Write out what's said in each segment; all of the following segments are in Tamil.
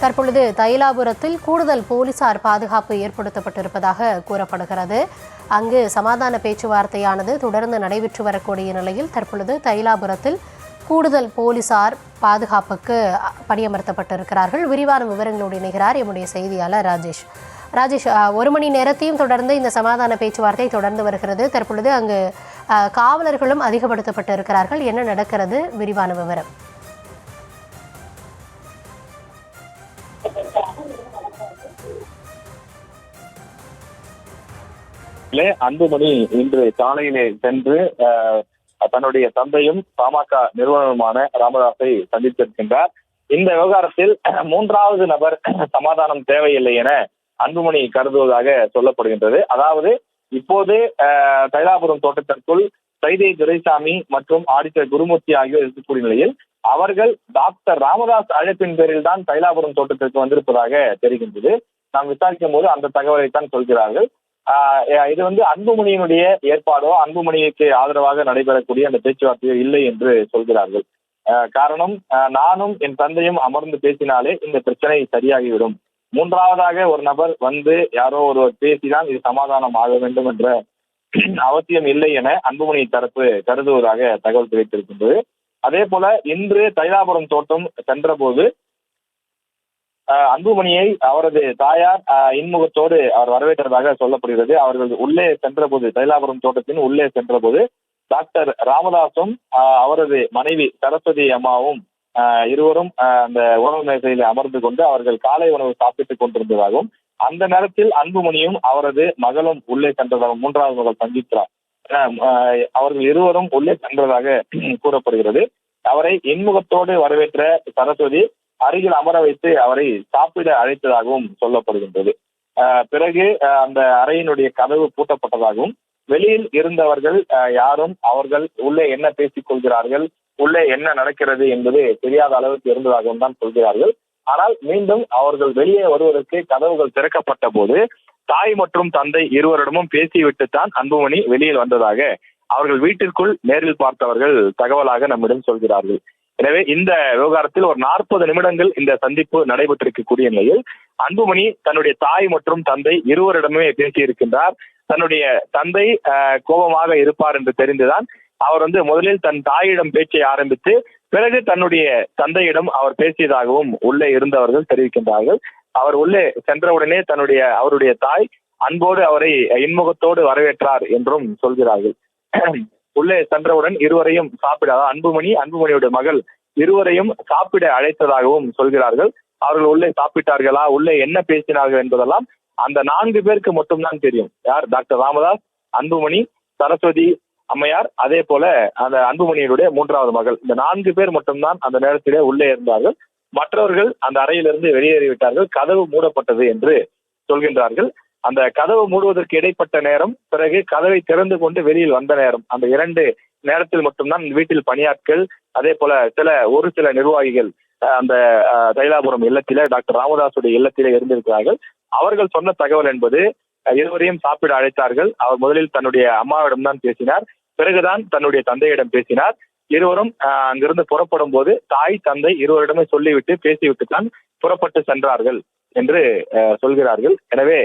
தற்பொழுது தைலாபுரத்தில் கூடுதல் போலீசார் பாதுகாப்பு ஏற்படுத்தப்பட்டிருப்பதாக கூறப்படுகிறது. அங்கு சமாதான பேச்சுவார்த்தையானது தொடர்ந்து நடைபெற்று வரக்கூடிய நிலையில் தற்பொழுது தைலாபுரத்தில் கூடுதல் போலீசார் பாதுகாப்புக்கு பணியமர்த்தப்பட்டிருக்கிறார்கள். விரிவான விவரங்களோடு இணைகிறார் எம்முடைய செய்தியாளர் ராஜேஷ். ஒரு மணி நேரத்தையும் தொடர்ந்து இந்த சமாதான பேச்சுவார்த்தை தொடர்ந்து வருகிறது. தற்பொழுது அங்கு காவலர்களும் அதிகப்படுத்தப்பட்டு இருக்கிறார்கள். என்ன நடக்கிறது? விரிவான விவரம். அன்புமணி இன்று காலையிலே சென்று தன்னுடைய தந்தையும் பாமக நிறுவனருமான ராமதாஸை சந்தித்திருக்கின்றார். இந்த விவகாரத்தில் மூன்றாவது நபர் சமாதானம் தேவையில்லை என அன்புமணி கருதுவதாக சொல்லப்படுகின்றது. அதாவது இப்போது தைலாபுரம் தோட்டத்திற்குள் சைதை துரைசாமி மற்றும் ஆடிட்டர் குருமூர்த்தி ஆகியோர் இருக்கக்கூடிய நிலையில் அவர்கள் டாக்டர் ராமதாஸ் அழைப்பின் பேரில் தான் தைலாபுரம் தோட்டத்திற்கு வந்திருப்பதாக தெரிகின்றது. நாம் விசாரிக்கும் போது அந்த தகவலை தான் சொல்கிறார்கள். இது அன்புமணியினுடைய ஏற்பாடோ அன்புமணிக்கு ஆதரவாக நடைபெறக்கூடிய அந்த பேச்சுவார்த்தையோ இல்லை என்று சொல்கிறார்கள். காரணம், நானும் என் தந்தையும் அமர்ந்து பேசினாலே இந்த பிரச்சனை சரியாகிவிடும். மூன்றாவதாக ஒரு நபர் வந்து யாரோ ஒருவர் பேசிதான் இது சமாதானம் ஆக வேண்டும் என்ற அவசியம் இல்லை என அன்புமணி தரப்பு கருதுவதாக தகவல் தெரிவித்திருக்கின்றது. அதே போல இன்று தைலாபுரம் தோட்டம் சென்ற போது அன்புமணியை அவரது தாயார் இன்முகத்தோடு அவர் வரவேற்றதாக சொல்லப்படுகிறது. அவர்கள் உள்ளே சென்ற போது, தைலாபுரம் தோட்டத்தின் உள்ளே சென்ற போது டாக்டர் ராமதாசும் அவரது மனைவி சரஸ்வதி அம்மாவும் இருவரும் அந்த உணவு மேசையில் அமர்ந்து கொண்டு அவர்கள் காலை உணவு சாப்பிட்டுக் கொண்டிருந்ததாகவும், அந்த நேரத்தில் அன்புமணியும் அவரது மகளும் உள்ளே சென்றதாகவும், மூன்றாவது மகள் சங்கீத்ரா, அவர்கள் இருவரும் உள்ளே சென்றதாக கூறப்படுகிறது. அவரை இன்முகத்தோடு வரவேற்ற சரஸ்வதி அருகில் அமர வைத்து அவரை சாப்பிட அழைத்ததாகவும் சொல்லப்படுகின்றது. பிறகு அந்த அறையினுடைய கதவு பூட்டப்பட்டதாகவும், வெளியில் இருந்தவர்கள் யாரும் அவர்கள் உள்ளே என்ன பேசிக் கொள்கிறார்கள், உள்ளே என்ன நடக்கிறது என்பது தெரியாத அளவுக்கு இருந்ததாகவும் தான் சொல்கிறார்கள். ஆனால் மீண்டும் அவர்கள் வெளியே வருவதற்கு கதவுகள் திறக்கப்பட்ட போது தாய் மற்றும் தந்தை இருவரிடமும் பேசிவிட்டுத்தான் அன்புமணி வெளியில் வந்ததாக அவர்கள் வீட்டிற்குள் நேரில் பார்த்தவர்கள் தகவலாக நம்மிடம் சொல்கிறார்கள். எனவே இந்த விவகாரத்தில் ஒரு 40 நிமிடங்கள் இந்த சந்திப்பு நடைபெற்றிருக்கக்கூடிய நிலையில் அன்புமணி தன்னுடைய தாய் மற்றும் தந்தை இருவரிடமே பேசியிருக்கின்றார். தன்னுடைய தந்தை கோபமாக இருப்பார் என்று தெரிந்துதான் அவர் முதலில் தன் தாயிடம் பேச்சை ஆரம்பித்து பிறகு தன்னுடைய தந்தையிடம் அவர் பேசியதாகவும் உள்ளே இருந்தவர்கள் தெரிவிக்கின்றார்கள். அவர் உள்ளே சென்றவுடனே அவருடைய தாய் அன்போடு அவரை இன்முகத்தோடு வரவேற்றார் என்றும் சொல்கிறார்கள். உள்ளே சென்றவுடன் இருவரையும் சாப்பிட, அன்புமணியுடைய மகள் இருவரையும் சாப்பிட அழைத்ததாகவும் சொல்கிறார்கள். அவர்கள் உள்ளே சாப்பிட்டார்களா, உள்ளே என்ன பேசினார்கள் என்பதெல்லாம் அந்த 4 பேருக்கு மட்டும்தான் தெரியும். யார்? டாக்டர் ராமதாஸ், அன்புமணி, சரஸ்வதி அம்மையார், அதே போல அந்த அன்புமணியினுடைய மூன்றாவது மகள். இந்த 4 பேர் மட்டும்தான் அந்த நேரத்திலே உள்ளே இருந்தார்கள். மற்றவர்கள் அந்த அறையிலிருந்து வெளியேறிவிட்டார்கள். கதவு மூடப்பட்டது என்று சொல்கின்றார்கள். அந்த கதவு மூடுவதற்கு இடைப்பட்ட நேரம், பிறகு கதவை திறந்து கொண்டு வெளியில் வந்த நேரம், அந்த 2 நேரத்தில் மட்டும்தான் வீட்டில் பணியாட்கள், அதே போல ஒரு சில நிர்வாகிகள் அந்த தைலாபுரம் இல்லத்திலே, டாக்டர் ராமதாசுடைய இல்லத்திலே இருந்திருக்கிறார்கள். அவர்கள் சொன்ன தகவல் என்பது இருவரையும் சாப்பிட அழைத்தார்கள். அவர் முதலில் தன்னுடைய அம்மாவிடம் தான் பேசினார், பிறகுதான் தன்னுடைய தந்தையிடம் பேசினார். இருவரும் அங்கிருந்து புறப்படும் போது தாய் தந்தை இருவரிடமே சொல்லிவிட்டு பேசிவிட்டு தான் புறப்பட்டு சென்றார்கள் என்று சொல்கிறார்கள். எனவே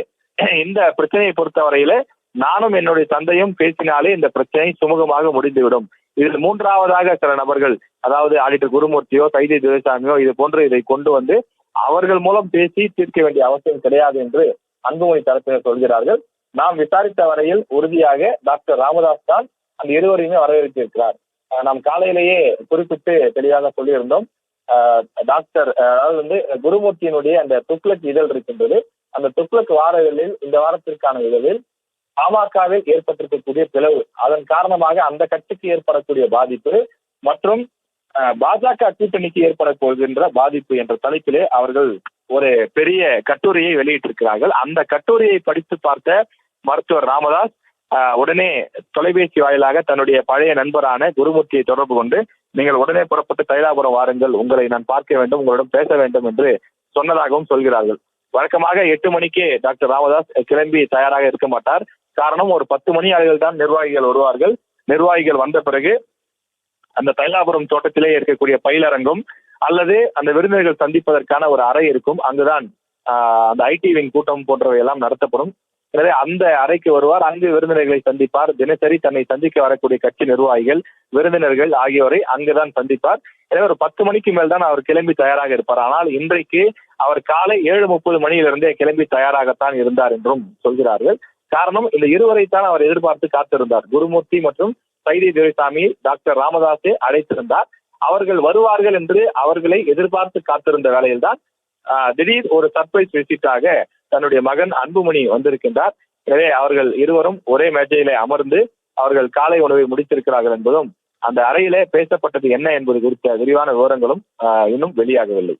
இந்த பிரச்சனையை பொறுத்தவரையில நானும் என்னுடைய தந்தையும் பேசினாலே இந்த பிரச்சனை சுமூகமாக முடிந்துவிடும். இதில் மூன்றாவதாக சில நபர்கள், அதாவது ஆடிட்டர் குருமூர்த்தியோ சைதை துரைசாமியோ இது போன்று இதை கொண்டு வந்து அவர்கள் மூலம் பேசி தீர்க்க வேண்டிய அவசியம் கிடையாது என்று அன்புமணி தரப்பினர் சொல்கிறார்கள். நாம் விசாரித்த வரையில் உறுதியாக டாக்டர் ராமதாஸ் தான் அந்த இருவரையுமே வரவேற்றிருக்கிறார். நாம் காலையிலேயே குறிப்பிட்டு தெளிவாக சொல்லியிருந்தோம். டாக்டர் அதாவது குருமூர்த்தியினுடைய அந்த துக்ளக் இதழ் இருக்கின்றது. அந்த துக்ளக் வார இதழில், இந்த வாரத்திற்கான இதழில் பாமகவில் ஏற்பட்டிருக்கக்கூடிய பிளவு, அதன் காரணமாக அந்த கட்சிக்கு ஏற்படக்கூடிய பாதிப்பு மற்றும் பாஜக கூட்டணிக்கு ஏற்படப் போகின்ற பாதிப்பு என்ற தலைப்பிலே அவர்கள் ஒரு பெரிய கட்டுரையை வெளியிட்டிருக்கிறார்கள். அந்த கட்டுரையை படித்து பார்த்த மருத்துவர் ராமதாஸ் உடனே தொலைபேசி வாயிலாக தன்னுடைய பழைய நண்பரான குருமூர்த்தியை தொடர்பு கொண்டு, நீங்கள் உடனே புறப்பட்டு தைலாபுரம் வாருங்கள், உங்களை நான் பார்க்க வேண்டும், உங்களிடம் பேச வேண்டும் என்று சொன்னதாகவும் சொல்கிறார்கள். வழக்கமாக 8 மணிக்கு டாக்டர் ராமதாஸ் கிளம்பி தயாராக இருக்க மாட்டார். காரணம், ஒரு 10 மணி அளவில் தான் நிர்வாகிகள் வருவார்கள். நிர்வாகிகள் வந்த பிறகு அந்த தைலாபுரம் தோட்டத்திலே இருக்கக்கூடிய பயிலரங்கும் அல்லது அந்த விருந்தினர்கள் சந்திப்பதற்கான ஒரு அறை இருக்கும். அங்குதான் அந்த ஐடி விங் கூட்டம் போன்றவை எல்லாம் நடத்தப்படும். எனவே அந்த அறைக்கு வருவார், அங்கு விருந்தினர்களை சந்திப்பார். தினசரி தன்னை சந்திக்க வரக்கூடிய கட்சி நிர்வாகிகள், விருந்தினர்கள் ஆகியோரை அங்குதான் சந்திப்பார். எனவே ஒரு 10 மணிக்கு மேல் தான் அவர் கிளம்பி தயாராக இருப்பார். ஆனால் இன்றைக்கு அவர் காலை 7:30 மணியிலிருந்தே கிளம்பி தயாராகத்தான் இருந்தார் என்றும் சொல்கிறார்கள். காரணம், இந்த இருவரைத்தான் அவர் எதிர்பார்த்து காத்திருந்தார். குருமூர்த்தி மற்றும் சைதை துரைசாமி டாக்டர் ராமதாஸை அழைத்திருந்தார். அவர்கள் வருவார்கள் என்று அவர்களை எதிர்பார்த்து காத்திருந்த வேளையில்தான் திடீர் ஒரு சர்ப்ரைஸ் விசிட்டாக தன்னுடைய மகன் அன்புமணி வந்திருக்கின்றார். எனவே அவர்கள் இருவரும் ஒரே மேஜையிலே அமர்ந்து அவர்கள் காலை உணவை முடித்திருக்கிறார்கள் என்பதும், அந்த அறையிலே பேசப்பட்டது என்ன என்பது குறித்த விரிவான விவரங்களும் இன்னும் வெளியாகவில்லை.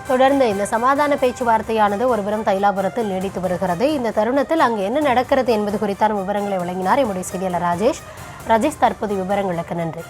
தொடர்ந்து இந்த சமாதான பேச்சுவார்த்தையானது ஒருபுறம் தைலாபுரத்தில் நீடித்து வருகிறது. இந்த தருணத்தில் அங்கு என்ன நடக்கிறது என்பது குறித்தான விவரங்களை வழங்கினார் எம்முடைய செய்தியாளர் ராஜேஷ். தற்போது விவரங்களுக்கு நன்றி.